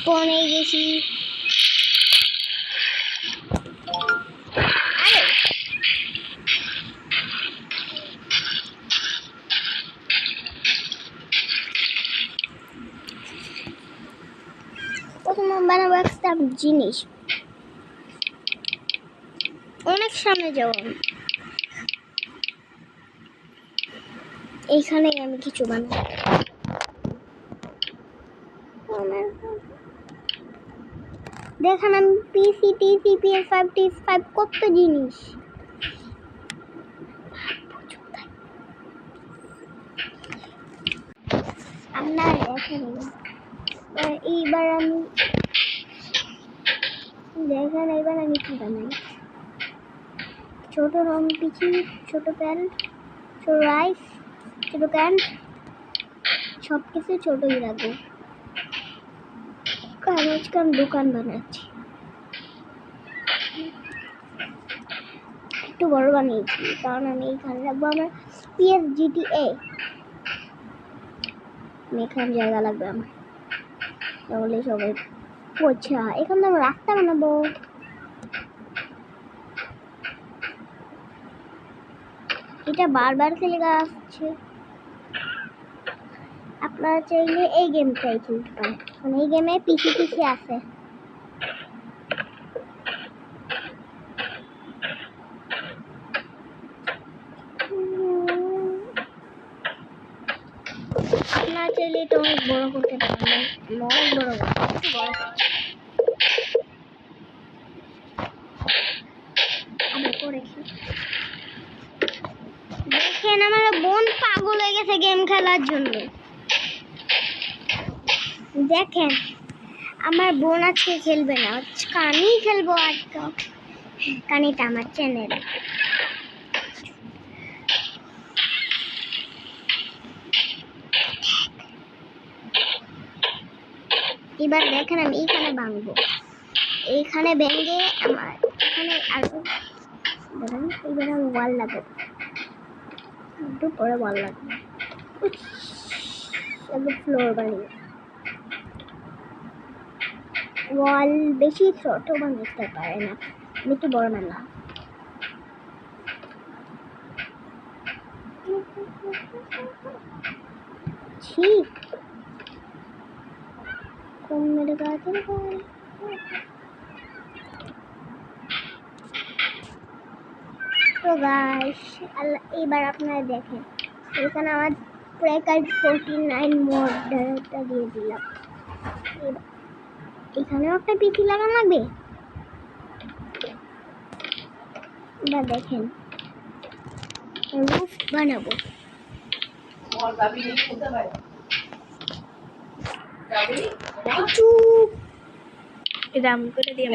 স্পনে গেছি। প্রথমে বানাবো একটা জিনিস, অনেক সামনে যাব। এইখানে আমি কিছু বানাবো। দেখেন আমি পিসিটি সিপিএস 5 কত জিনিস। আপনারা দেখেন এইবার আমি দেখেন এইবার আমি কি বানাই। ছোট রং পিছি, ছোট প্যান্ট, ছোট রাইস, ছোট প্যান্ট, সব কিছু ছোটই রাখবো। কারণ দোকান বানাচ্ছি, একটু বড় বানিয়েছি কারণ আমি এখানে রাখবো আমার PSGTA। এখানে জায়গা লাগবে আমার, তাহলে সবাই পৌঁছা। এখানে আমরা রাস্তা বানাবো। এটা বারবার খেলে আসছে। আপনারা চাইলে এই গেমটাই খেলতে পারেন, মানে এই গেমে পিসি আছে। আপনারা চাইলে এটা অনেক বড় করতে পারবেন, অনেক বড় দেখেন আমার বোন পাগল হয়ে গেছে গেম খেলার জন্য। দেখেন আমার বোন আজকে খেলবে না, আমি খেলবো আজকে। কানিটা আমার চ্যানেল। এবার দেখেন আমি এইখানে ভাঙবো, এইখানে ভেঙে আমার এখানে আসবো। দেখেন এবার আমি ওয়াল লাগাবো, একটু পরে ওয়াল লাগাবো, ফ্লোর বানিয়ে। ওয়াল বেশি ছোট বানাতে পারে না, আমি একটু বড় বানালাম। ঠিক কোন মেরে গাছের গায়ে। তো গাইস এবার আপনারা দেখেন এখানে আমার ট্র্যাকার 49 মোডটা দিয়ে দিলাম। এখানেও একটা পিসি লাগানো লাগবে। এবার দেখেন রুফ বানাবো। দাম করে দিয়ে